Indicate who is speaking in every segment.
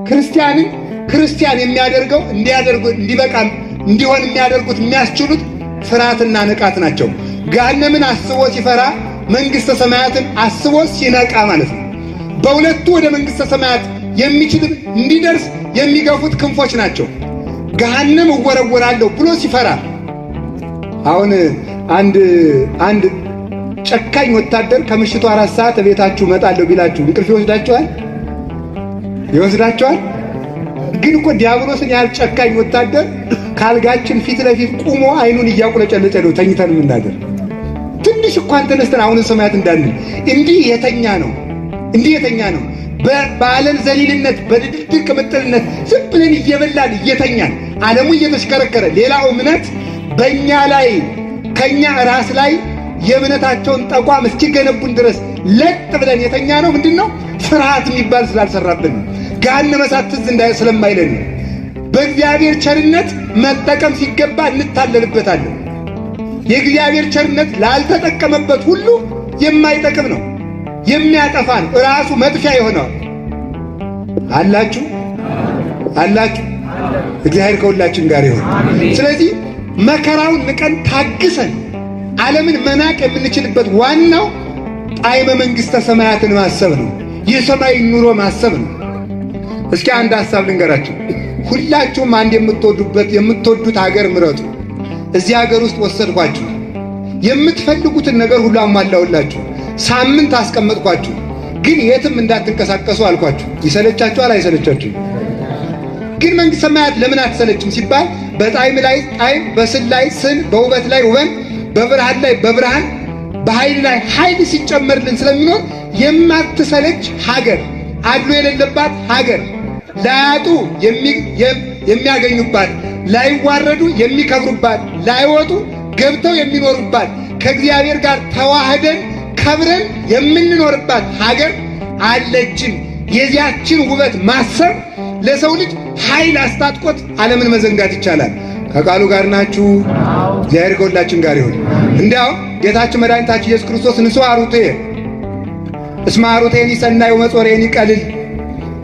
Speaker 1: ክርስቲያን የሚያደርገው እንዲበቃ እንዲሆን የሚያደርጉት የሚያስችሉት ፍርሃትና ንቃት ናቸው። ገሃነምን አስቦ ሲፈራ መንግሥተ ሰማያትን አስቦ ሲነቃ ማለት ነው። በሁለቱ ወደ መንግሥተ ሰማያት የሚችል እንዲደርስ የሚገፉት ክንፎች ናቸው። ገሃነም እወረወራለሁ ብሎ ሲፈራ አሁን አንድ ጨካኝ ወታደር ከምሽቱ 4 ሰዓት ቤታችሁ እመጣለሁ ቢላችሁ እንቅልፍ ይወስዳቸዋል? ግን እኮ ዲያብሎስን ያህል ጨካኝ ወታደር ካልጋችን ፊት ለፊት ቁሞ አይኑን እያቁለጨለጨ ነው ተኝተን የምናደር። ትንሽ እንኳን ተነስተን አሁን ሰማያት እንዳንል እንዲህ የተኛ ነው። በዓለም ዘሊልነት በድድቅ ቅምጥልነት ዝም ብለን እየበላን እየተኛን ዓለሙ እየተሽከረከረ ሌላው እምነት በእኛ ላይ ከኛ ራስ ላይ የእምነታቸውን ጠቋም እስኪገነቡን ድረስ ለጥ ብለን የተኛ ነው። ምንድነው? ፍርሃት የሚባል ስላልሰራብን ገሃነመ እሳት ትዝ ስለማይለን በእግዚአብሔር ቸርነት መጠቀም ሲገባ እንታለልበታለን። የእግዚአብሔር ቸርነት ላልተጠቀመበት ሁሉ የማይጠቅም ነው፣ የሚያጠፋ ነው፣ ራሱ መጥፊያ ይሆናል። አላችሁ እግዚአብሔር ከሁላችን ጋር ይሁን። ስለዚህ መከራውን ንቀን ታግሰን ዓለምን መናቅ የምንችልበት ዋናው ጣዕመ መንግሥተ ሰማያትን ማሰብ ነው። የሰማይ ኑሮ ማሰብ ነው። እስኪ አንድ ሐሳብ ልንገራችሁ። ሁላችሁም አንድ የምትወዱት ሀገር ምረጡ። እዚህ ሀገር ውስጥ ወሰድኳችሁ፣ የምትፈልጉትን ነገር ሁሉ አሟላውላችሁ፣ ሳምንት አስቀመጥኳችሁ፣ ግን የትም እንዳትንቀሳቀሱ አልኳችሁ። ይሰለቻችኋል? አይሰለቻችሁም? ግን መንግሥተ ሰማያት ለምን አትሰለችም ሲባል በጣዕም ላይ ጣዕም፣ በስን ላይ ስን፣ በውበት ላይ ውበት፣ በብርሃን ላይ በብርሃን፣ በኃይል ላይ ኃይል ሲጨመርልን ስለሚኖር የማትሰለች ሀገር፣ አድሎ የሌለባት ሀገር፣ ላያጡ የሚያገኙባት፣ ላይዋረዱ የሚከብሩባት፣ ላይወጡ ገብተው የሚኖሩባት፣ ከእግዚአብሔር ጋር ተዋህደን ከብረን የምንኖርባት ሀገር አለችን። የዚያችን ውበት ማሰብ ለሰው ልጅ ኃይል አስታጥቆት ዓለምን መዘንጋት ይቻላል። ከቃሉ ጋር ናችሁ? እግዚአብሔር ከሁላችን ጋር ይሁን። እንዲያው ጌታችን መድኃኒታችን ኢየሱስ ክርስቶስ ንሥኡ አርዑትየ እስመ አርዑትየኒ ሰናይ ወመጾርየኒ ቀልል፣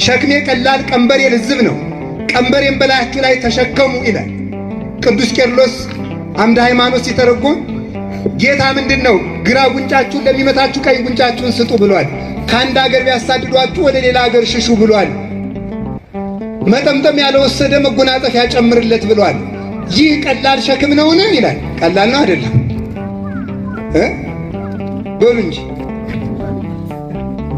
Speaker 1: ሸክሜ ቀላል ቀንበሬ ልዝብ ነው፣ ቀንበሬን በላያችሁ ላይ ተሸከሙ ይላል። ቅዱስ ቄርሎስ አምደ ሃይማኖት ሲተረጎም ጌታ ምንድን ነው ግራ ጉንጫችሁን ለሚመታችሁ ቀኝ ጉንጫችሁን ስጡ ብሏል። ከአንድ ሀገር ቢያሳድዷችሁ ወደ ሌላ ሀገር ሽሹ ብሏል። መጠምጠም ያልወሰደ መጎናጸፊያ ጨምርለት ብሏል። ይህ ቀላል ሸክም ነውን ይላል። ቀላል ነው አይደለም? በሉ እንጂ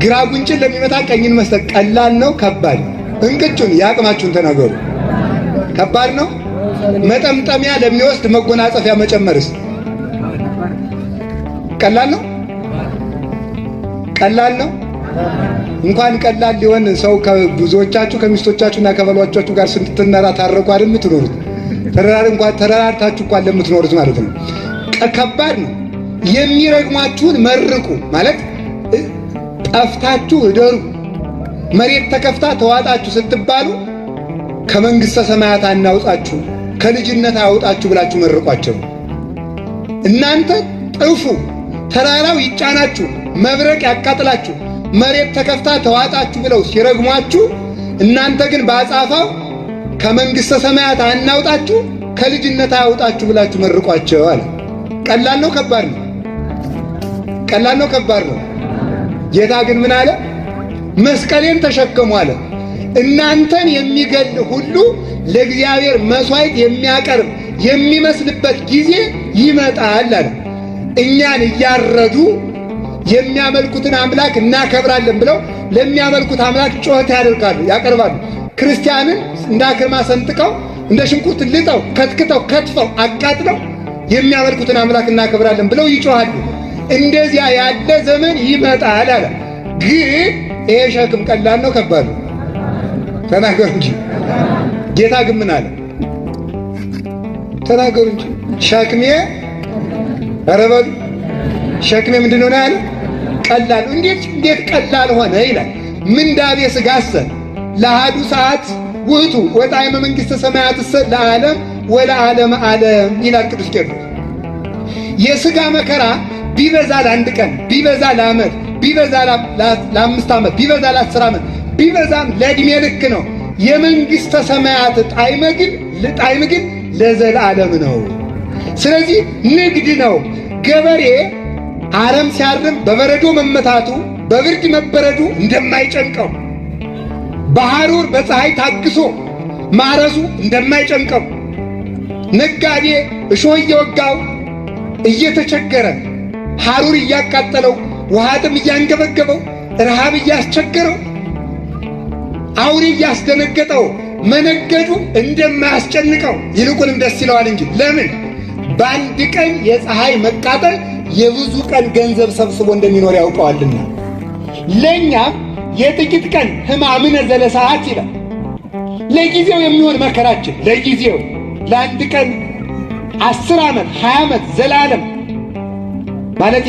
Speaker 1: ግራ ጉንጭን ለሚመታ ቀኝን መስጠት ቀላል ነው? ከባድ? እንቅጩን ያቅማችሁን ተናገሩ። ከባድ ነው? መጠምጠሚያ ለሚወስድ መጎናጸፊያ መጨመርስ ቀላል ነው? ቀላል ነው? እንኳን ቀላል ሊሆን ሰው ከብዙዎቻችሁ ከሚስቶቻችሁና ከባሎቻችሁ ጋር ስትነራ ታረቁ አይደል የምትኖሩት? ተራራርታችሁ እንኳን ለምትኖሩት ማለት ነው። ከባድ ነው። የሚረግሟችሁን መርቁ ማለት ጠፍታችሁ እደሩ፣ መሬት ተከፍታ ተዋጣችሁ ስትባሉ ከመንግሥተ ሰማያት አናውጣችሁ፣ ከልጅነት አያውጣችሁ ብላችሁ መርቋቸው። እናንተ ጥፉ፣ ተራራው ይጫናችሁ፣ መብረቅ ያቃጥላችሁ፣ መሬት ተከፍታ ተዋጣችሁ ብለው ሲረግሟችሁ፣ እናንተ ግን በአጻፋው ከመንግሥተ ሰማያት አናውጣችሁ፣ ከልጅነት አያውጣችሁ ብላችሁ መርቋቸው አለ። ቀላል ነው? ከባድ ነው? ቀላል ነው? ከባድ ነው? ጌታ ግን ምን አለ? መስቀሌን ተሸከሙ አለ። እናንተን የሚገል ሁሉ ለእግዚአብሔር መሥዋዕት የሚያቀርብ የሚመስልበት ጊዜ ይመጣል አለ። እኛን እያረዱ የሚያመልኩትን አምላክ እናከብራለን ብለው ለሚያመልኩት አምላክ ጩኸት ያቀርባሉ። ክርስቲያንን እንደ አክርማ ሰንጥቀው እንደ ሽንኩርት ልጠው ከትክተው ከትፈው አቃጥለው የሚያመልኩትን አምላክ እናከብራለን ብለው ይጮኻሉ። እንደዚያ ያለ ዘመን ይመጣል አለ። ግን ይሄ ሸክም ቀላል ነው? ከባድ ነው? ተናገሩ እንጂ። ጌታ ግን ምን አለ? ተናገሩ እንጂ። ሸክሜ ኧረ በሉ ሸክሜ ምንድን ነው ያለ? ቀላል። እንዴት ቀላል ሆነ ይላል። ምንዳቤ ሥጋሰ ለአሐዱ ሰዓት ውእቱ ወጣዕመ መንግሥተ ሰማያትሰ ለዓለም ወለዓለመ ዓለም ይላል ቅዱስ ቄርሎስ። የሥጋ መከራ ቢበዛ ለ1 ቀን፣ ቢበዛ ለ1 ዓመት፣ ቢበዛ ለ5 ዓመት፣ ቢበዛ ለ10 ዓመት፣ ቢበዛም ለዕድሜ ልክ ነው። የመንግሥተ ሰማያት ጣዕም ግን ለዘላለም ነው። ስለዚህ ንግድ ነው። ገበሬ አረም ሲያርም በበረዶ መመታቱ በብርድ መበረዱ እንደማይጨንቀው፣ በሐሩር በፀሐይ ታግሶ ማረሱ እንደማይጨንቀው፣ ነጋዴ እሾህ እየወጋው እየተቸገረ ሐሩር እያቃጠለው ውሃ ጥም እያንገበገበው ረሃብ እያስቸገረው አውሬ እያስደነገጠው መነገዱ እንደማያስጨንቀው ይልቁንም ደስ ይለዋል እንጂ። ለምን? በአንድ ቀን የፀሐይ መቃጠል የብዙ ቀን ገንዘብ ሰብስቦ እንደሚኖር ያውቀዋልና። ለእኛም የጥቂት ቀን ሕማምነ ዘለሰዓት ይላል። ለጊዜው የሚሆን መከራችን ለጊዜው ለአንድ ቀን 10 ዓመት 20 ዓመት ዘላለም ማለት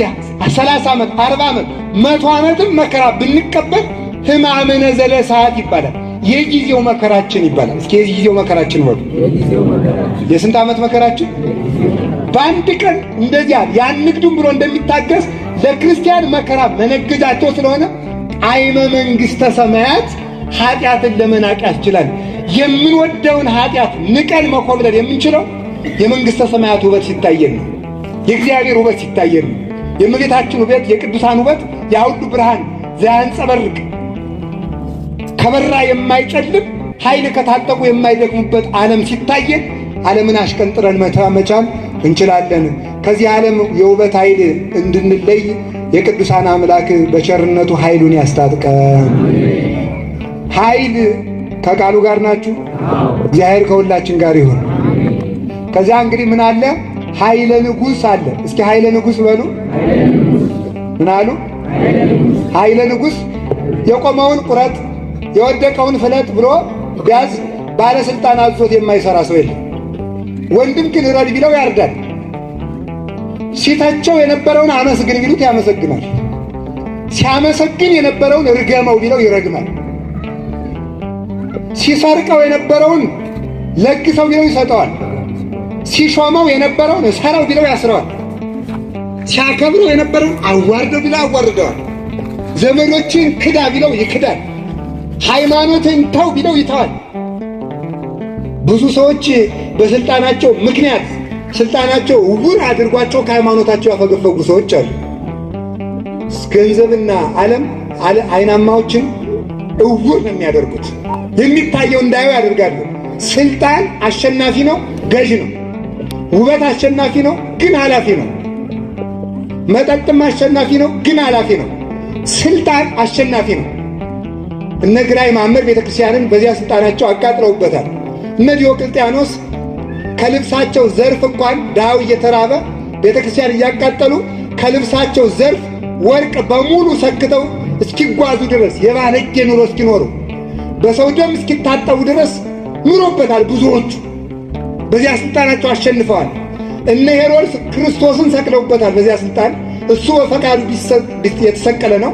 Speaker 1: 30 ዓመት 40 ዓመት 100 ዓመትም መከራ ብንቀበል ሕማምነ ዘለሰዓት ይባላል። የጊዜው መከራችን ይባላል። እስኪ የጊዜው መከራችን ወዱ የስንት ዓመት መከራችን? በአንድ ቀን እንደዚያ ያን ንግዱን ብሎ እንደሚታገስ ለክርስቲያን መከራ መነገጃቸው ስለሆነ ጣዕመ መንግሥተ ሰማያት ኃጢአትን ለመናቅ ያስችላል። የምንወደውን ኃጢአት ንቀን መኮብለል የምንችለው የመንግሥተ ሰማያት ውበት ሲታየን ነው። የእግዚአብሔር ውበት ሲታየን ነው። የእመቤታችን ውበት፣ የቅዱሳን ውበት፣ የሁሉ ብርሃን ዘያንጸበርቅ ከበራ የማይጨልም ኃይል ከታጠቁ የማይደክሙበት ዓለም ሲታየን ዓለምን አሽቀንጥረን መቻል እንችላለን። ከዚህ ዓለም የውበት ኃይል እንድንለይ የቅዱሳን አምላክ በቸርነቱ ኃይሉን ያስታጥቀን። ኃይል ከቃሉ ጋር ናችሁ። እግዚአብሔር ከሁላችን ጋር ይሁን። ከዚያ እንግዲህ ምን አለ? ኃይለ ንጉሥ አለ። እስኪ ኃይለ ንጉሥ በሉ። ምን አሉ? ኃይለ ንጉሥ የቆመውን ቁረጥ የወደቀውን ፍለጥ ብሎ ቢያዝ ባለስልጣን አዞት የማይሰራ ሰው የለም። ወንድም ግን ረድ ቢለው ያርዳል። ሲተቸው የነበረውን አመስግን ቢሉት ያመሰግናል። ሲያመሰግን የነበረውን ርገመው ቢለው ይረግማል። ሲሰርቀው የነበረውን ለግሰው ቢለው ይሰጠዋል። ሲሾመው የነበረውን እሰረው ቢለው ያስረዋል። ሲያከብረው የነበረውን አዋርደው ቢለው አዋርደዋል። ዘመዶችን ክዳ ቢለው ይክዳል። ሃይማኖትን ተው ቢለው ይተዋል። ብዙ ሰዎች በስልጣናቸው ምክንያት ስልጣናቸው ውር አድርጓቸው ከሃይማኖታቸው ያፈገፈጉ ሰዎች አሉ። ገንዘብና ዓለም አይናማዎችን እውር ነው የሚያደርጉት። የሚታየው እንዳየው ያደርጋሉ። ስልጣን አሸናፊ ነው፣ ገዥ ነው። ውበት አሸናፊ ነው፣ ግን ኃላፊ ነው። መጠጥም አሸናፊ ነው፣ ግን ኃላፊ ነው። ስልጣን አሸናፊ ነው። እነ ግራኝ ማመር ቤተክርስቲያንን በዚያ ስልጣናቸው አቃጥለውበታል። እነ ዲዮቅልጥያኖስ ከልብሳቸው ዘርፍ እንኳን ድሃው እየተራበ ቤተክርስቲያን እያቃጠሉ ከልብሳቸው ዘርፍ ወርቅ በሙሉ ሰክተው እስኪጓዙ ድረስ የባለጌ ኑሮ እስኪኖሩ በሰው ደም እስኪታጠቡ ድረስ ኑሮበታል። ብዙዎቹ በዚያ ስልጣናቸው አሸንፈዋል። እነ ሄሮድስ ክርስቶስን ሰቅለውበታል በዚያ ስልጣን። እሱ በፈቃዱ የተሰቀለ ነው።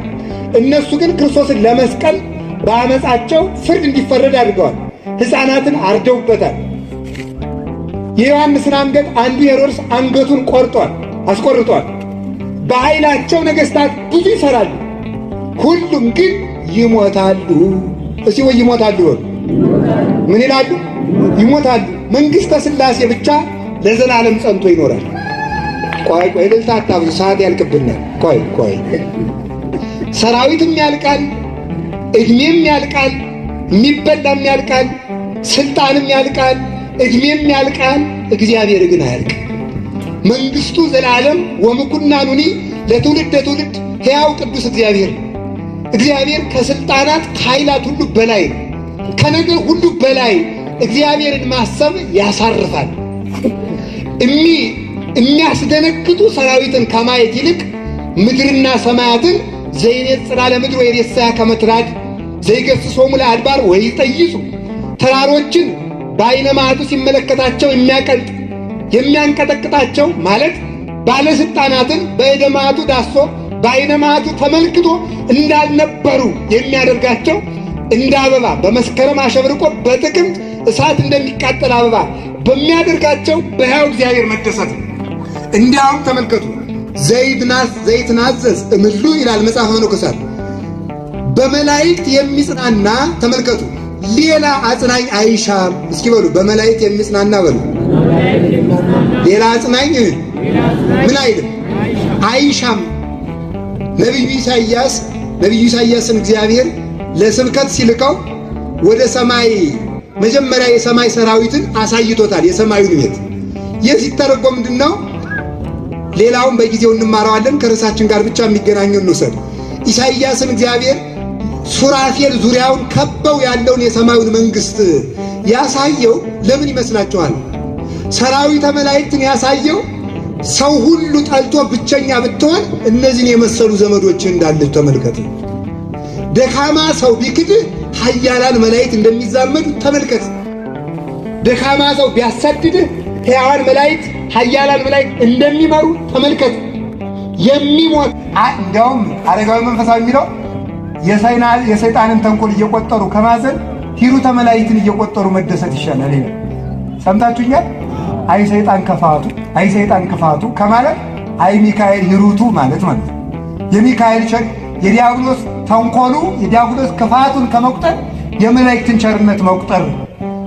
Speaker 1: እነሱ ግን ክርስቶስን ለመስቀል በአመፃቸው ፍርድ እንዲፈረድ አድርገዋል። ሕፃናትን አርደውበታል። የዮሐንስን አንገት አንዱ ሄሮድስ አንገቱን አስቆርጧል። በኃይላቸው ነገሥታት ብዙ ይሰራሉ፣ ሁሉም ግን ይሞታሉ። እስቲ ወይ ይሞታሉ ይሆን? ምን ይላሉ? ይሞታሉ። መንግሥተ ሥላሴ ብቻ ለዘላለም ጸንቶ ይኖራል። ቆይ እልልታ አታብዙ፣ ሰዓት ያልቅብናል። ቆይ ሰራዊትም ያልቃል፣ ዕድሜም ያልቃል፣ የሚበላም ያልቃል፣ ስልጣንም ያልቃል፣ ዕድሜም ያልቃል። እግዚአብሔር ግን አያልቅ። መንግሥቱ ዘላለም ወምኩናኑኒ ለትውልድ ትውልድ ሕያው ቅዱስ እግዚአብሔር ከስልጣናት ከኃይላት ሁሉ በላይ ነው። ከነገር ሁሉ በላይ እግዚአብሔርን ማሰብ ያሳርፋል። የሚያስደነግጡ ሰራዊትን ከማየት ይልቅ ምድርና ሰማያትን ዘይኔጽራ ለምድር ወይሬሳ ከመትራድ ዘይገስጾሙ ለአድባር ወይጠይጹ ተራሮችን በዓይነ መዓቱ ሲመለከታቸው የሚያቀልጥ የሚያንቀጠቅጣቸው ማለት ባለስልጣናትን በዕደ መዓቱ ዳሶ በዓይነ መዓቱ ተመልክቶ እንዳልነበሩ የሚያደርጋቸው እንደ አበባ በመስከረም አሸብርቆ በጥቅምት እሳት እንደሚቃጠል አበባ በሚያደርጋቸው በሕያው እግዚአብሔር መደሰት ነው። እንዲያውም ተመልከቱ፣ ዘይትናዘዝ እምሉ ይላል መጽሐፈ መነኮሳት። በመላእክት የሚጽናና ተመልከቱ፣ ሌላ አጽናኝ አይሻም። እስኪ በሉ በመላእክት የሚጽናና በሉ። ሌላ አጽናኝ ምን አይልም አይሻም። ነቢዩ ኢሳይያስን እግዚአብሔር ለስብከት ሲልከው ወደ ሰማይ መጀመሪያ የሰማይ ሰራዊትን አሳይቶታል። የሰማዩን ቤት ይህ ሲተረጎም ምንድነው? ሌላውን በጊዜው እንማረዋለን። ከርዕሳችን ጋር ብቻ የሚገናኘው እንውሰድ። ኢሳይያስን እግዚአብሔር ሱራፌል ዙሪያውን ከበው ያለውን የሰማዩን መንግስት ያሳየው ለምን ይመስላችኋል? ሰራዊተ መላእክትን ያሳየው ሰው ሁሉ ጠልቶ ብቸኛ ብትሆን እነዚህን የመሰሉ ዘመዶች እንዳለች ተመልከት። ደካማ ሰው ቢክድህ ኃያላን መላእክት እንደሚዛመዱ ተመልከት። ደካማ ሰው ቢያሳድድህ ሕያዋን መላእክት ኃያላን መላእክት እንደሚመሩ ተመልከት። የሚሞት እንዲያውም አረጋዊ መንፈሳዊ የሚለው የሰይጣንን ተንኮል እየቆጠሩ ከማዘን ሂሩተ መላእክትን እየቆጠሩ መደሰት ይሻላል። ሰምታችሁኛል? አይ ሰይጣን ክፋቱ ከማለት አይ ሚካኤል ሂሩቱ ማለት የሚካኤል የዲያብሎስ ተንኮሉ የዲያብሎስ ክፋቱን ከመቁጠር የመላእክትን ቸርነት መቁጠር፣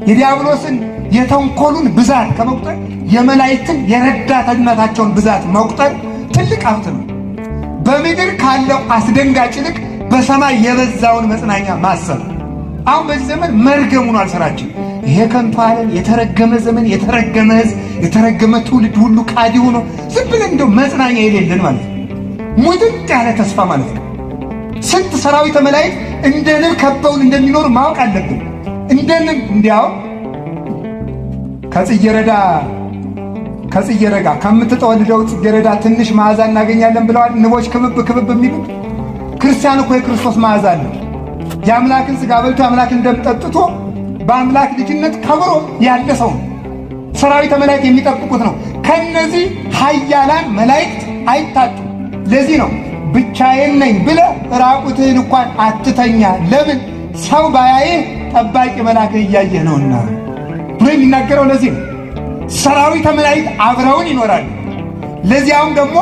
Speaker 1: የዲያብሎስን የተንኮሉን ብዛት ከመቁጠር የመላእክትን የረዳትነታቸውን ብዛት መቁጠር ትልቅ ሀብት ነው። በምድር ካለው አስደንጋጭ ይልቅ በሰማይ የበዛውን መጽናኛ ማሰብ። አሁን በዚህ ዘመን መርገም ሆኗል ስራችን። ይሄ ከንቱ ዓለም የተረገመ ዘመን፣ የተረገመ ሕዝብ፣ የተረገመ ትውልድ ሁሉ ቃዲ ሆኖ ዝም ብለን እንደው መጽናኛ የሌለን ማለት ነው። ሙጥጥ ያለ ተስፋ ማለት ነው። ስንት ሰራዊተ መላእክት እንደ ንብ ከበውን እንደሚኖሩ ማወቅ አለብን። እንደ ንብ እንዲያው ከጽጌረዳ ከምትጠወልደው ጽጌረዳ ትንሽ መዓዛ እናገኛለን ብለዋል ንቦች ክብብ የሚሉት። ክርስቲያን እኮ የክርስቶስ መዓዛ አለ። የአምላክን ሥጋ በልቶ የአምላክን ደም ጠጥቶ በአምላክ ልጅነት ከብሮ ያለ ሰው ነው። ሰራዊተ መላእክት የሚጠብቁት ነው። ከነዚህ ኃያላን መላእክት አይታጡም። ለዚህ ነው ብቻዬን ነኝ ብለህ ራቁትህን እንኳን አትተኛ፣ ለምን ሰው ባያይህ ጠባቂ መልአክህ እያየህ ነውና ብሎ የሚናገረው ለዚህ ነው። ሰራዊተ መላእክት አብረውን ይኖራሉ። ለዚያውም ደግሞ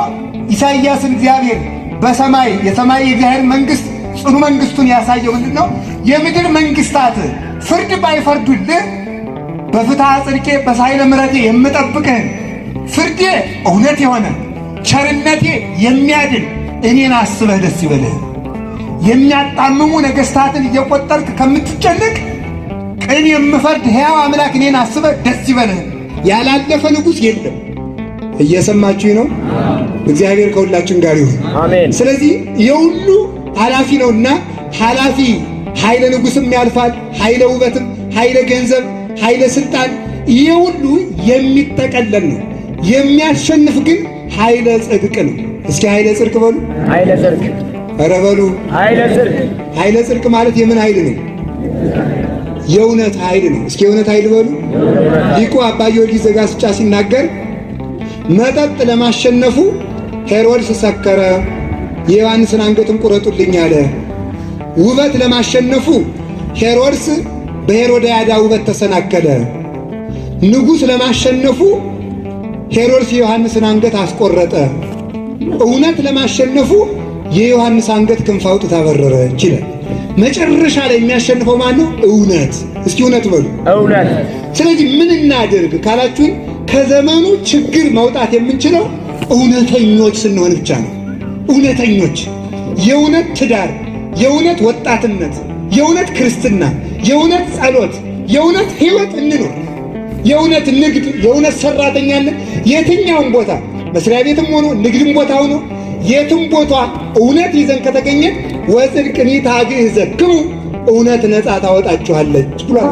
Speaker 1: ኢሳይያስን እግዚአብሔር የሰማይ የእግዚአብሔር መንግሥት ጽኑ መንግሥቱን ያሳየው ምንድን ነው? የምድር መንግሥታት ፍርድ ባይፈርዱልህ በፍትሐ ጽድቄ በሳይለ ምሕረቴ የምጠብቅህን ፍርዴ እውነት የሆነ ቸርነቴ የሚያድን እኔን አስበህ ደስ ይበልህ። የሚያጣምሙ ነገሥታትን እየቆጠርክ ከምትጨነቅ ቅን የምፈርድ ሕያው አምላክ እኔን አስበህ ደስ ይበልህ። ያላለፈ ንጉሥ የለም። እየሰማችሁኝ ነው? እግዚአብሔር ከሁላችን ጋር ይሁን። አሜን። ስለዚህ የሁሉ ኃላፊ ነውና ኃላፊ ኃይለ ንጉሥም ያልፋል፣ ኃይለ ውበትም፣ ኃይለ ገንዘብ፣ ኃይለ ሥልጣን ይህ ሁሉ የሚጠቀለል ነው። የሚያሸንፍ ግን ኃይለ ጽድቅ ነው። እስኪ ኃይለ ጽድቅ በሉ። ኃይለ ጽድቅ ኧረ በሉ። ኃይለ ጽድቅ። ኃይለ ጽድቅ ማለት የምን ኃይል ነው? የእውነት ኃይል ነው። እስኪ የእውነት ኃይል በሉ። ሊቁ አባ ጊዮርጊስ ዘጋስጫ ሲናገር መጠጥ ለማሸነፉ ሄሮድስ ሰከረ፣ የዮሐንስን አንገቱን ቁረጡልኝ አለ። ውበት ለማሸነፉ ሄሮድስ በሄሮድያዳ ውበት ተሰናከለ። ንጉሥ ለማሸነፉ ሄሮድስ የዮሐንስን አንገት አስቆረጠ። እውነት ለማሸነፉ የዮሐንስ አንገት ክንፍ አውጥታ በረረች ይላል። መጨረሻ ላይ የሚያሸንፈው ማን ነው? እውነት። እስኪ እውነት በሉ። እውነት። ስለዚህ ምን እናድርግ ካላችሁኝ ከዘመኑ ችግር መውጣት የምንችለው እውነተኞች ስንሆን ብቻ ነው። እውነተኞች፣ የእውነት ትዳር፣ የእውነት ወጣትነት፣ የእውነት ክርስትና፣ የእውነት ጸሎት፣ የእውነት ሕይወት እንኖር። የእውነት ንግድ፣ የእውነት ሰራተኛነት የትኛውም ቦታ መስሪያ ቤትም ሆኖ ንግድም ቦታ ሆኖ የትም ቦታ እውነት ይዘን ከተገኘን ወጽድቅኒ ታግዕዘክሙ እውነት ነፃ ታወጣችኋለች ብሏል።